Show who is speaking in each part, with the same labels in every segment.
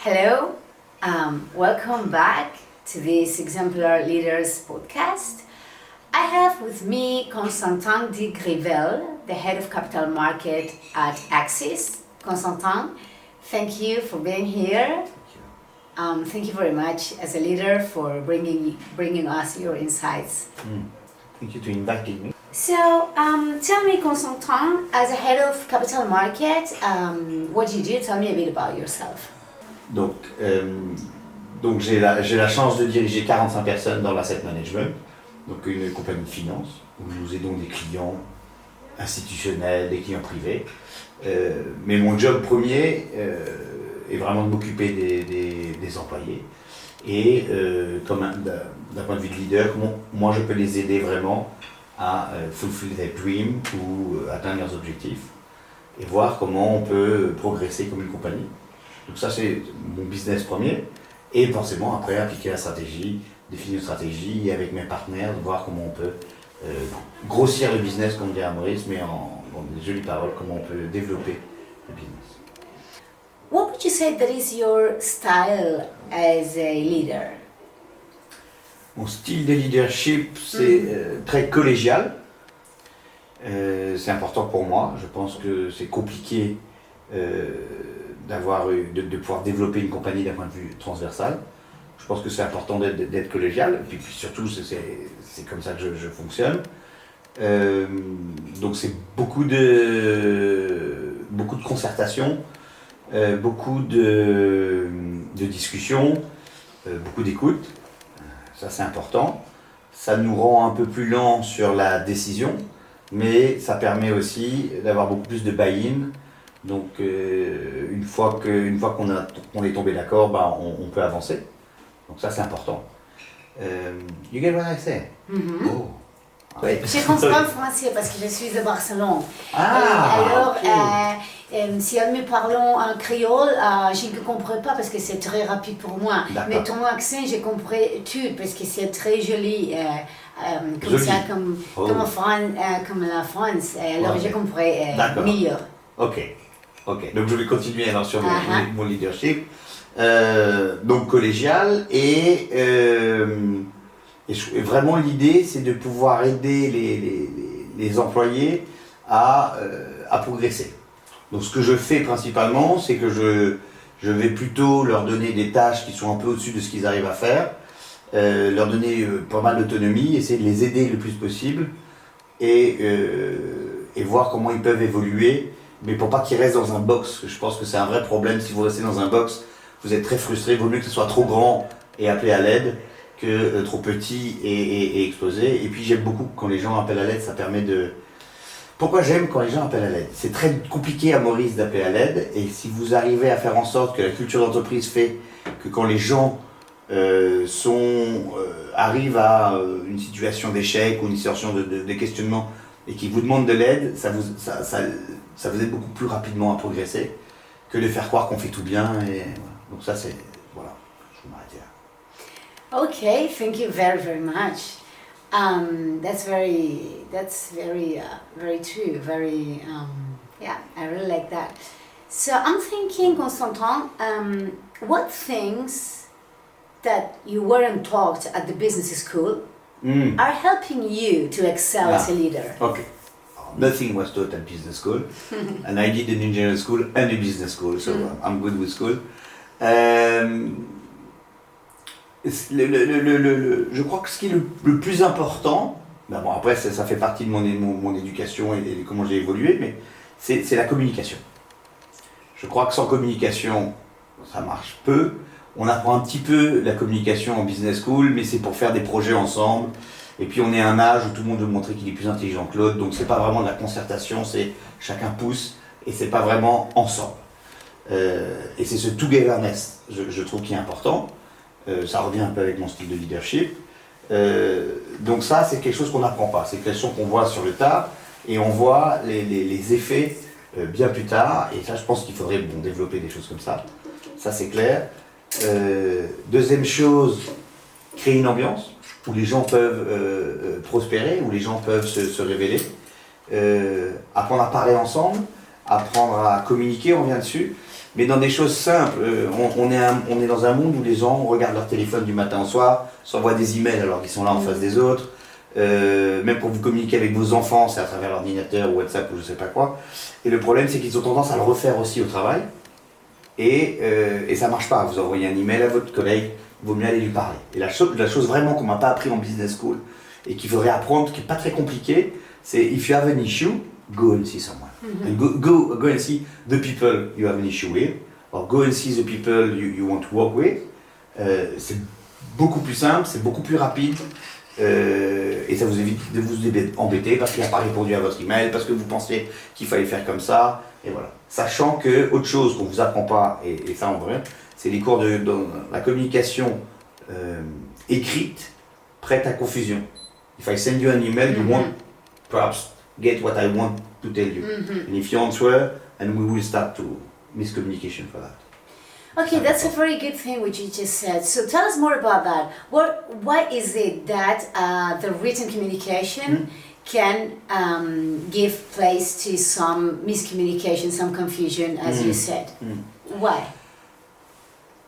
Speaker 1: Hello, welcome back to this Exemplar Leaders podcast. I have with me Constantin de Grivel, the head of capital market at Axis. Constantin, thank you for being here. Thank you very much as a leader for bringing us your insights.
Speaker 2: Thank you to inviting me.
Speaker 1: So, tell me, Constantin, as a head of capital market, what do you do? Tell me a bit about yourself.
Speaker 2: Donc j'ai la chance de diriger 45 personnes dans l'asset management, donc une compagnie de finance où nous aidons des clients institutionnels, des clients privés. Mais mon job premier est vraiment de m'occuper des employés et d'un point de vue de leader, moi je peux les aider vraiment à fulfill their dream ou atteindre leurs objectifs et voir comment on peut progresser comme une compagnie. Donc ça c'est mon business premier et forcément après appliquer la stratégie, définir une stratégie et avec mes partenaires voir comment on peut grossir le business comme dirait Maurice, mais en des jolies paroles, comment on peut développer le business.
Speaker 1: What would you say that is your style as a leader?
Speaker 2: Mon style de leadership c'est très collégial, c'est important pour moi, je pense que c'est compliqué de pouvoir développer une compagnie d'un point de vue transversal. Je pense que c'est important d'être collégial, et puis surtout c'est comme ça que je fonctionne. Donc c'est beaucoup de concertation, beaucoup de discussions, beaucoup d'écoute, ça c'est important. Ça nous rend un peu plus lents sur la décision, mais ça permet aussi d'avoir beaucoup plus de buy-in. Donc une fois qu'on est tombé d'accord, on peut avancer. Donc ça c'est important. You get what I say?
Speaker 1: Mm-hmm.
Speaker 2: Oh. Ouais.
Speaker 1: Je comprends le français parce que je suis de Barcelone.
Speaker 2: Alors,
Speaker 1: okay. Si nous parlons en créole, je ne comprends pas parce que c'est très rapide pour moi.
Speaker 2: D'accord.
Speaker 1: Mais ton accent, j'ai compris tout parce que c'est très joli. Comme
Speaker 2: joli.
Speaker 1: Ça, comme la France. Alors j'ai compris mieux.
Speaker 2: Ok, donc je vais continuer alors sur mon leadership. Donc collégial et vraiment l'idée c'est de pouvoir aider les employés à progresser. Donc ce que je fais principalement c'est que je vais plutôt leur donner des tâches qui sont un peu au-dessus de ce qu'ils arrivent à faire, leur donner pas mal d'autonomie, essayer de les aider le plus possible et voir comment ils peuvent évoluer. Mais pour pas qu'ils restent dans un box, je pense que c'est un vrai problème. Si vous restez dans un box, vous êtes très frustré. Il vaut mieux que ce soit trop grand et appelé à l'aide que trop petit et explosé. Et puis j'aime beaucoup quand les gens appellent à l'aide, ça permet de... Pourquoi j'aime quand les gens appellent à l'aide? C'est très compliqué à Maurice d'appeler à l'aide. Et si vous arrivez à faire en sorte que la culture d'entreprise fait que quand les gens arrivent à une situation d'échec ou une situation de questionnement et qu'ils vous demandent de l'aide, ça vous aide beaucoup plus rapidement à progresser que de faire croire qu'on fait tout bien. Et voilà. Donc ça c'est... Voilà, je vais m'arrêter là.
Speaker 1: Okay, thank you very, very much. That's very true. Yeah, I really like that. So I'm thinking, Constantin, what things that you weren't taught at the business school are helping you to excel as a leader?
Speaker 2: Okay. Nothing was taught at business school, and I did an engineering school and a business school, so I'm good with school. Je crois que ce qui est le plus important, après ça fait partie de mon éducation et comment j'ai évolué, mais c'est la communication. Je crois que sans communication, ça marche peu. On apprend un petit peu la communication en business school, mais c'est pour faire des projets ensemble. Et puis on est à un âge où tout le monde veut montrer qu'il est plus intelligent que l'autre, donc c'est pas vraiment de la concertation, c'est chacun pousse et c'est pas vraiment ensemble. Et c'est ce togetherness, je trouve, qui est important. Ça revient un peu avec mon style de leadership. Donc ça, c'est quelque chose qu'on n'apprend pas, c'est quelque chose qu'on voit sur le tas et on voit les effets bien plus tard. Et ça, je pense qu'il faudrait développer des choses comme ça. Ça, c'est clair. Deuxième chose, créer une ambiance où les gens peuvent prospérer, où les gens peuvent se révéler, apprendre à parler ensemble, apprendre à communiquer, on vient dessus, Mais dans des choses simples, on est dans un monde où les gens regardent leur téléphone du matin au soir, s'envoient des emails alors qu'ils sont là en face des autres. Même quand vous communiquez avec vos enfants, c'est à travers l'ordinateur ou WhatsApp ou je sais pas quoi. Et le problème, c'est qu'ils ont tendance à le refaire aussi au travail. Et ça marche pas. Vous envoyez un email à votre collègue, il vaut mieux aller lui parler. Et la chose vraiment qu'on m'a pas appris en business school et qu'il faudrait apprendre, qui est pas très compliqué, c'est if you have an issue, go and see someone. And go and see the people you have an issue with, or go and see the people you want to work with. C'est beaucoup plus simple, c'est beaucoup plus rapide. Et ça vous évite de vous embêter parce qu'il n'a pas répondu à votre email, parce que vous pensiez qu'il fallait faire comme ça, et voilà. Sachant que, autre chose qu'on ne vous apprend pas, et ça en vrai, c'est les cours de la communication écrite prête à confusion. If I send you an email, you won't perhaps get what I want to tell you. And if you answer, and we will start to miscommunication for that.
Speaker 1: Okay, that's a very good thing which you just said. So tell us more about that. What is it that the written communication can give place to some miscommunication, some confusion, as you said? Why?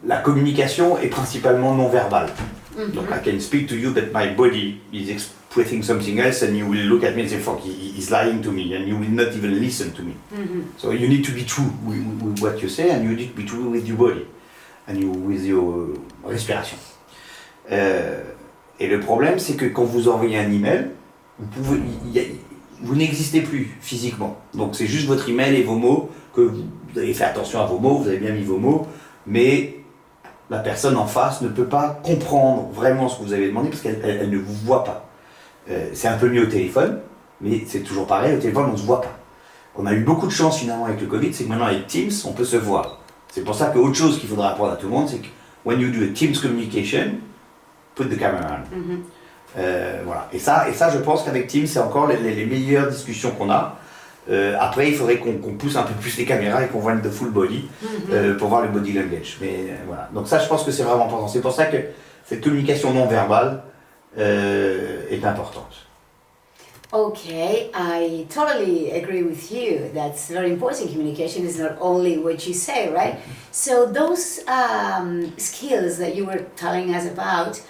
Speaker 2: La communication est principalement non verbale. Donc I can speak to you that my body is expressing something else and you will look at me and say, fuck, he's lying to me, and you will not even listen to me. So you need to be true with what you say, and you need to be true with your body and with your respiration. Et le problème, c'est que quand vous envoyez un email, vous n'existez plus physiquement. Donc c'est juste votre email et vos mots, que vous avez fait attention à vos mots, vous avez bien mis vos mots, mais la personne en face ne peut pas comprendre vraiment ce que vous avez demandé parce qu'elle ne vous voit pas. C'est un peu mieux au téléphone, mais c'est toujours pareil, au téléphone on ne se voit pas. On a eu beaucoup de chance finalement avec le Covid, c'est que maintenant avec Teams on peut se voir. C'est pour ça qu'autre chose qu'il faudra apprendre à tout le monde, c'est que when you do a Teams communication, put the camera on. Voilà. Et ça je pense qu'avec Teams c'est encore les meilleures discussions qu'on a. Après, il faudrait qu'on pousse un peu plus les caméras et qu'on voit the full body pour voir le body language. Mais voilà. Donc ça, je pense que c'est vraiment important. C'est pour ça que cette communication non verbale est importante.
Speaker 1: Okay, I totally agree with you. That's very important. Communication is not only what you say, right? So those skills that you were telling us about,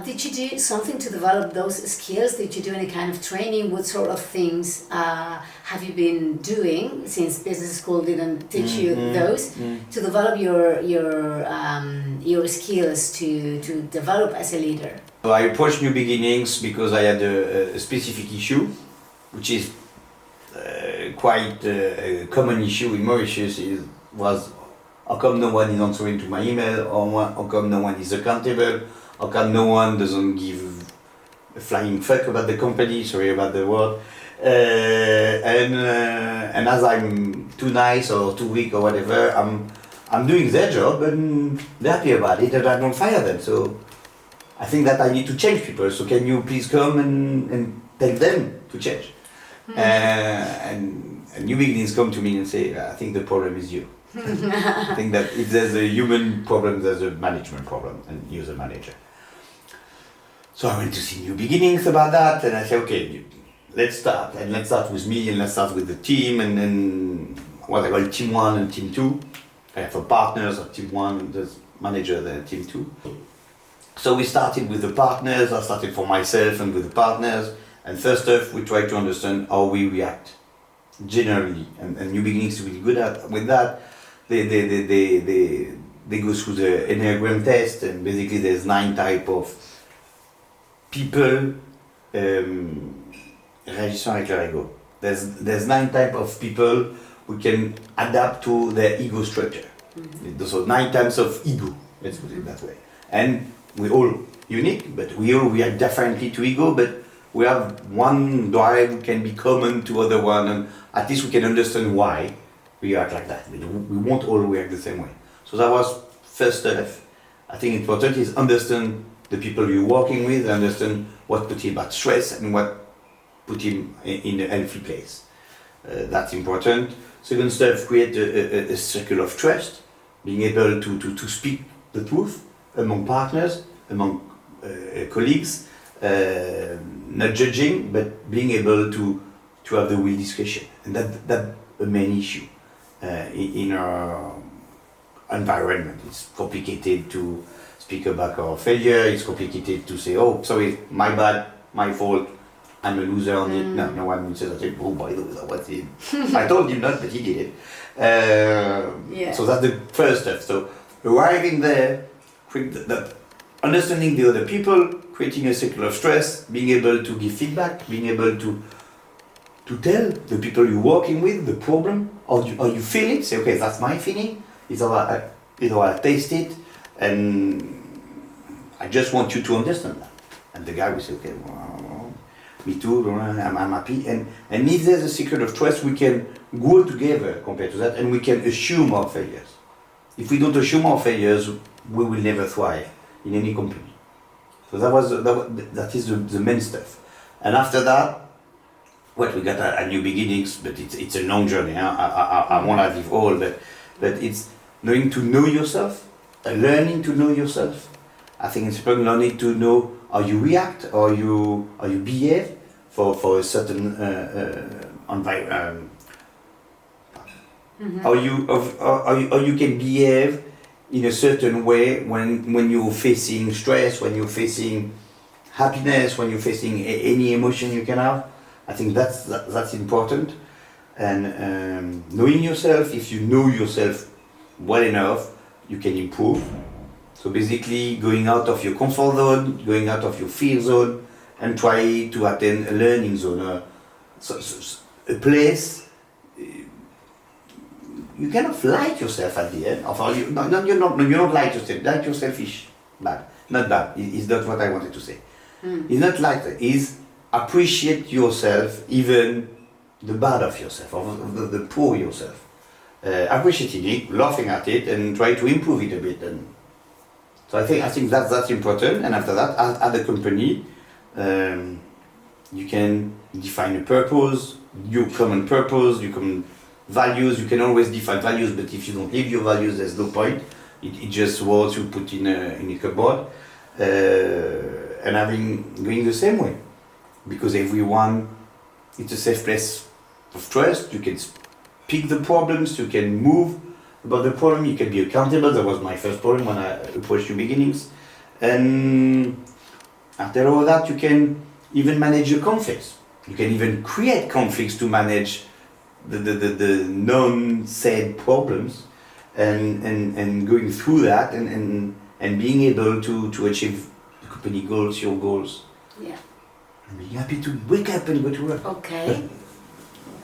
Speaker 1: did you do something to develop those skills? Did you do any kind of training? What sort of things have you been doing, since business school didn't teach you those, to develop your skills to develop as a leader?
Speaker 2: So I approached New Beginnings because I had a specific issue, which is quite a common issue in Mauritius, was how come no one is answering to my email, or how come no one is accountable, how come no one doesn't give a flying fuck about the company, sorry about the word, and as I'm too nice or too weak or whatever, I'm doing their job and they're happy about it and I don't fire them. So I think that I need to change people. So can you please come and tell them to change? And New Beginnings come to me and say, I think the problem is you. I think that if there's a human problem, there's a management problem, and you're the manager. So I went to see New Beginnings about that, and I said, okay, let's start. And let's start with me, and let's start with the team, and then what I call team 1 and team 2. I have partners of team 1, and there's manager there, team 2. So we started with the partners, I started for myself and with the partners, and first off, we tried to understand how we react, generally, and New Beginnings is really good with that. They go through the Enneagram test, and basically there's 9 types of people réagissant avec leur ego. There's 9 types of people who can adapt to their ego structure. So 9 types of ego, let's put it that way. And we're all unique, but we all react differently to ego, but we have one drive who can be common to other one, and at least we can understand why we act like that. We won't all react the same way. So that was first step. I think important is understand the people you're working with, understand what put him at stress and what put him in a healthy place. That's important. Second step, create a circle of trust, being able to speak the truth among partners, among colleagues, not judging, but being able to have the real discussion. And that's a main issue in our environment. It's complicated to speak about our failure. It's complicated to say, oh, sorry, my bad, my fault. I'm a loser on it. No one will say that. Oh, by the way, that was him. I told him not, but he did it. So that's the first step. So arriving there, understanding the other people, creating a cycle of stress, being able to give feedback, being able to tell the people you're working with the problem, or you feel it. Say, okay, that's my feeling. It's how I taste it, and I just want you to understand that. And the guy will say, okay, well, me too, I'm happy. And if there's a secret of trust, we can grow together compared to that, and we can assume our failures. If we don't assume our failures, we will never thrive in any company. So that is the main stuff. And after that, we got a new beginnings, but it's a long journey. I won't have it all, but it's knowing to know yourself, learning to know yourself. I think it's important learning to know how you react, or you behave for a certain environment. How you can behave in a certain way when you're facing stress, when you're facing happiness, when you're facing any emotion you can have. I think that's important. And knowing yourself, if you know yourself well enough, you can improve. So basically going out of your comfort zone, going out of your fear zone, and try to attain a learning zone, a place you kind of like yourself at the end. You don't like yourself. Like yourself is bad. Not bad. It's not what I wanted to say. It's not like that. It's appreciate yourself, even the bad of yourself, or the poor yourself. Appreciating it, laughing at it, and try to improve it a bit. And so I think that's important. And after that, at the company, you can define a purpose, your common purpose, your common values. You can always define values, but if you don't live your values, there's no point. It just words you put in a cupboard, and going the same way, because everyone, it's a safe place of trust. You can pick the problems, you can move about the problem, you can be accountable. That was my first problem when I approached New Beginnings. And after all that, you can even manage your conflicts. You can even create conflicts to manage the non-said problems, and going through that, and being able to achieve the company goals, your goals.
Speaker 1: Yeah.
Speaker 2: And being happy to wake up and go to work.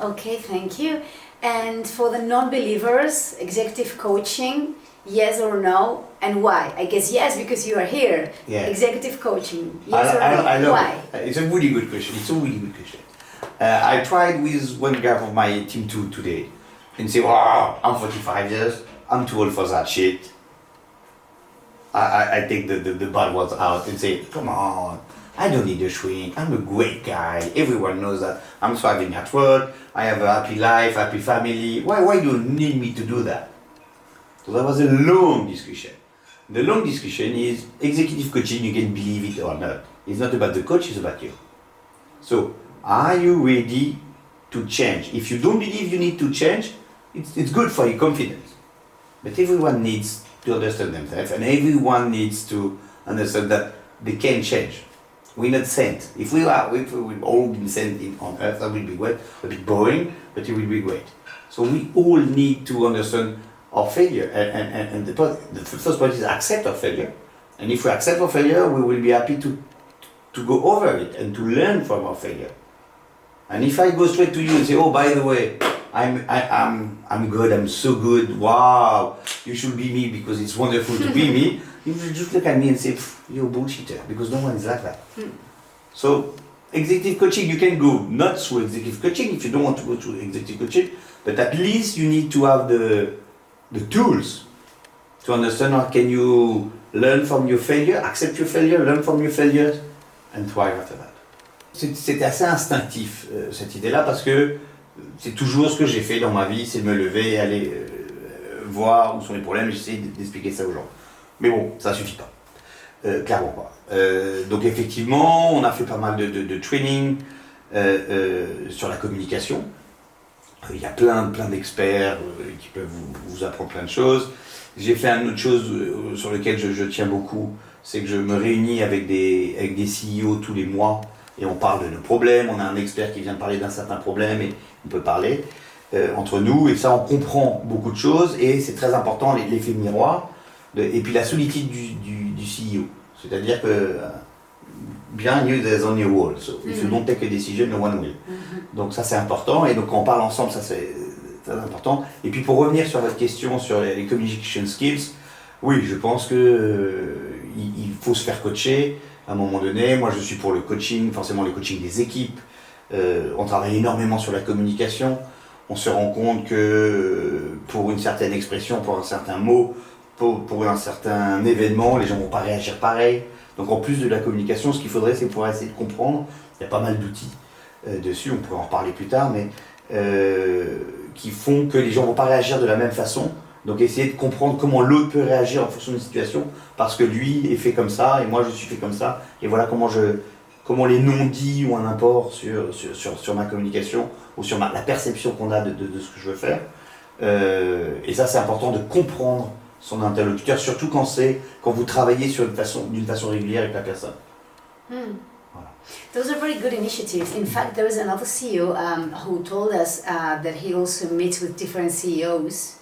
Speaker 1: Okay, thank you. And for the non-believers, executive coaching, yes or no, and why? I guess yes, because you are here.
Speaker 2: Yeah.
Speaker 1: Executive coaching, yes or no,
Speaker 2: I love
Speaker 1: why?
Speaker 2: It. It's a really good question. I tried with one guy from my team today, and say, wow, I'm 45 years, I'm too old for that shit. I take the bad words out and say, come on, I don't need a shrink, I'm a great guy, everyone knows that, I'm thriving at work, I have a happy life, happy family, why do you need me to do that? So that was a long discussion. The long discussion is, executive coaching, you can believe it or not. It's not about the coach, it's about you. So, are you ready to change? If you don't believe you need to change, it's good for your confidence. But everyone needs to understand themselves, and everyone needs to understand that they can change. We're not sent. If we've all been sent on earth, that will be great, a bit boring, but it will be great. So we all need to understand our failure, and the first point is accept our failure. And if we accept our failure, we will be happy to go over it and to learn from our failure. And if I go straight to you and say, oh, by the way, I'm good, I'm so good, wow, you should be me because it's wonderful to be me, you will just look at me and say, you're a bullshitter, because no one is like that. So, executive coaching, you can go not through executive coaching if you don't want to go through executive coaching, but at least you need to have the tools to understand how can you learn from your failure, accept your failure, learn from your failures, and thrive after that. C'était assez instinctif, cette idée-là, parce que c'est toujours ce que j'ai fait dans ma vie, c'est de me lever et aller voir où sont les problèmes, et j'essaie d'expliquer ça aux gens. Mais bon, ça ne suffit pas, clairement pas. Donc effectivement, on a fait pas mal de training sur la communication. Il y a plein d'experts qui peuvent vous apprendre plein de choses. J'ai fait une autre chose sur laquelle je tiens beaucoup, c'est que je me réunis avec des CEO tous les mois et on parle de nos problèmes. On a un expert qui vient parler d'un certain problème et on peut parler entre nous. Et ça, on comprend beaucoup de choses et c'est très important, l'effet miroir. Et puis la solitude du CEO. C'est-à-dire que behind you, there's only a wall. So if you don't take a decision, no one will. Donc ça, c'est important. Et donc quand on parle ensemble, ça c'est très important. Et puis pour revenir sur votre question sur les communication skills, oui, je pense que il faut se faire coacher à un moment donné. Moi, je suis pour le coaching, forcément le coaching des équipes. On travaille énormément sur la communication. On se rend compte que pour une certaine expression, pour un certain mot, pour un certain événement, les gens vont pas réagir pareil. Donc en plus de la communication, ce qu'il faudrait, c'est pouvoir essayer de comprendre. Il y a pas mal d'outils dessus, on pourrait en reparler plus tard, mais qui font que les gens vont pas réagir de la même façon. Donc essayer de comprendre comment l'autre peut réagir en fonction d'une situation, parce que lui est fait comme ça et moi je suis fait comme ça. Et voilà comment les non-dits ont un apport sur ma communication ou sur la perception qu'on a de ce que je veux faire. Et ça, c'est important de comprendre son interlocuteur, surtout quand vous travaillez d'une façon régulière avec la personne. Voilà.
Speaker 1: Those are very good initiatives. In fact, there was another CEO who told us that he also meets with different CEOs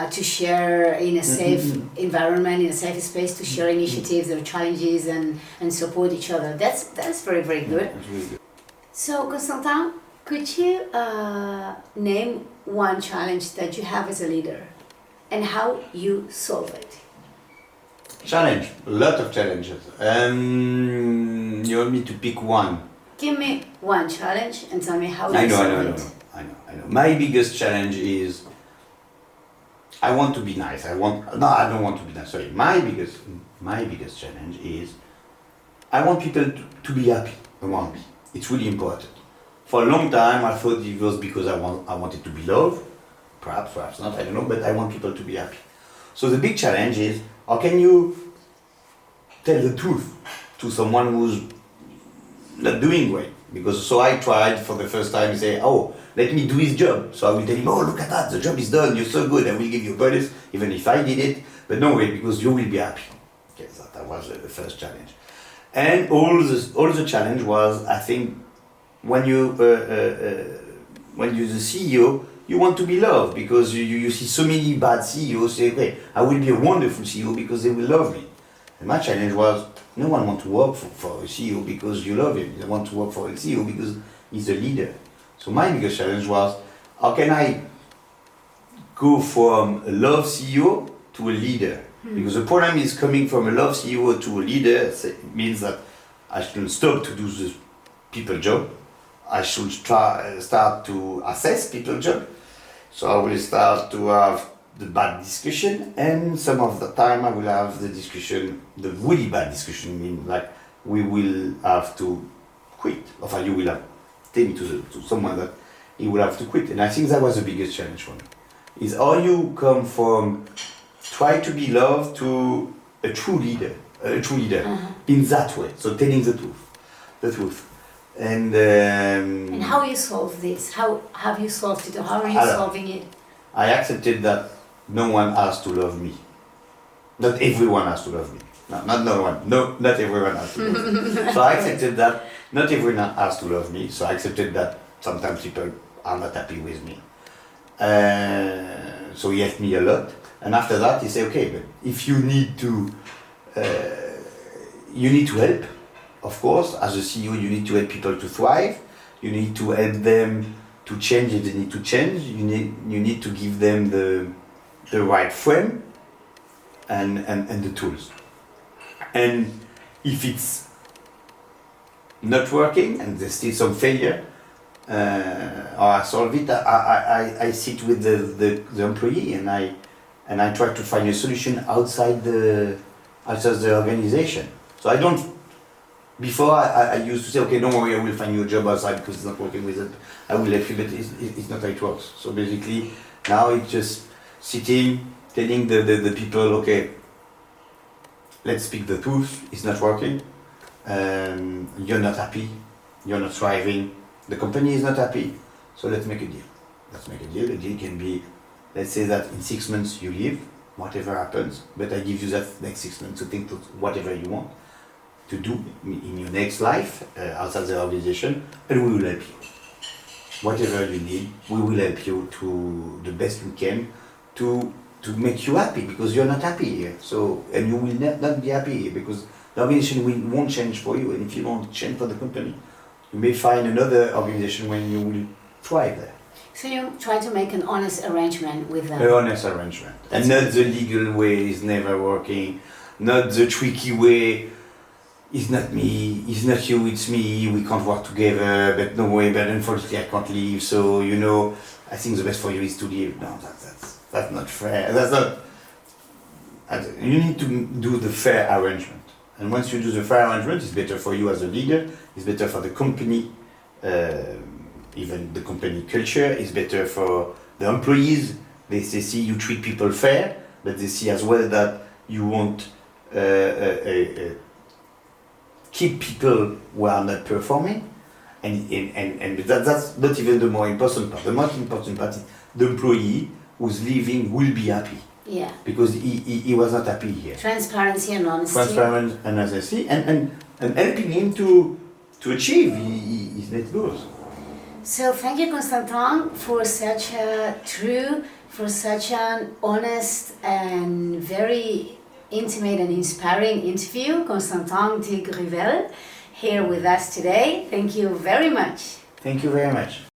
Speaker 1: to share in a safe environment, in a safe space, to share initiatives, their challenges, and support each other. That's very, very good.
Speaker 2: That's really good.
Speaker 1: So, Constantin, could you name one challenge that you have as a leader and how you solve it?
Speaker 2: Challenge, a lot of challenges. You want me to pick one?
Speaker 1: Give me one challenge and tell me how you
Speaker 2: I know.
Speaker 1: solve it.
Speaker 2: My biggest challenge is I want to be nice. I don't want to be nice. Sorry. My biggest challenge is I want people to be happy around me. It's really important. For a long time, I thought it was because I wanted to be loved. Perhaps not. I don't know. But I want people to be happy. So the big challenge is how can you tell the truth to someone who's not doing great? So I tried for the first time to say, oh, let me do his job. So I will tell him, oh, look at that, the job is done, you're so good, I will give you a bonus, even if I did it. But no way, because you will be happy. Okay, so that was the first challenge. And all the challenge was, I think, when you're the CEO, you want to be loved, because you see so many bad CEOs say, okay, I will be a wonderful CEO because they will love me. And my challenge was, no one wants to work for a CEO because you love him. They want to work for a CEO because he's a leader. So my biggest challenge was, how can I go from a love CEO to a leader? Because the problem is coming from a love CEO to a leader, it means that I should stop to do the people job. I should start to assess people job. So I will start to have the bad discussion, and some of the time I will have the discussion, the really bad discussion, mean like we will have to quit, or you will have to tell to someone that he will have to quit. And I think that was the biggest challenge for me, is how you come from try to be loved to a true leader in that way, so telling the truth. And
Speaker 1: how you solve this? How have you solved it, or how are you solving it?
Speaker 2: I accepted that no one has to love me. Not everyone has to love me. Not everyone has to love me. So I accepted that not everyone has to love me. So I accepted that sometimes people are not happy with me. So he helped me a lot. And after that, he said, okay, but if you need to help, of course, as a CEO, you need to help people to thrive. You need to help them to change if they need to change. You need to give them the right frame and the tools. And if it's not working and there's still some failure, or I solve it, I sit with the employee and I try to find a solution outside the organization. So I don't. Before I used to say, okay, don't worry, I will find you a job outside because it's not working with it. I will help you, but it's not how it works. So basically, now it's just sitting, telling the people, okay, let's speak the truth, it's not working. You're not happy, you're not thriving, the company is not happy, so let's make a deal. The deal can be, let's say that in 6 months you leave, whatever happens, but I give you that next 6 months to think of whatever you want to do in your next life outside the organization, and we will help you. Whatever you need, we will help you to the best we can to make you happy, because you're not happy here. So, and you will not be happy here because the organization won't change for you, and if you don't change for the company, you may find another organization when you will thrive there.
Speaker 1: So you try to make an honest arrangement with them.
Speaker 2: An honest arrangement. And not the legal way is never working, not the tricky way, it's not me, it's not you, it's me, we can't work together, but no way, but unfortunately I can't leave, so I think the best for you is to leave. No, that's not fair. You need to do the fair arrangement. And once you do the fair arrangement, it's better for you as a leader, it's better for the company, even the company culture, it's better for the employees. They see you treat people fair, but they see as well that you won't keep people who are not performing. And that's not even the more important part. The most important part is the employee who's leaving will be happy.
Speaker 1: Yeah.
Speaker 2: Because he was not happy here.
Speaker 1: Transparency and honesty.
Speaker 2: Transparent and honesty, and helping him to achieve his net goals.
Speaker 1: So thank you, Constantin, for such an honest and very intimate and inspiring interview. Constantin de Grivel here with us today. Thank you very much.
Speaker 2: Thank you very much.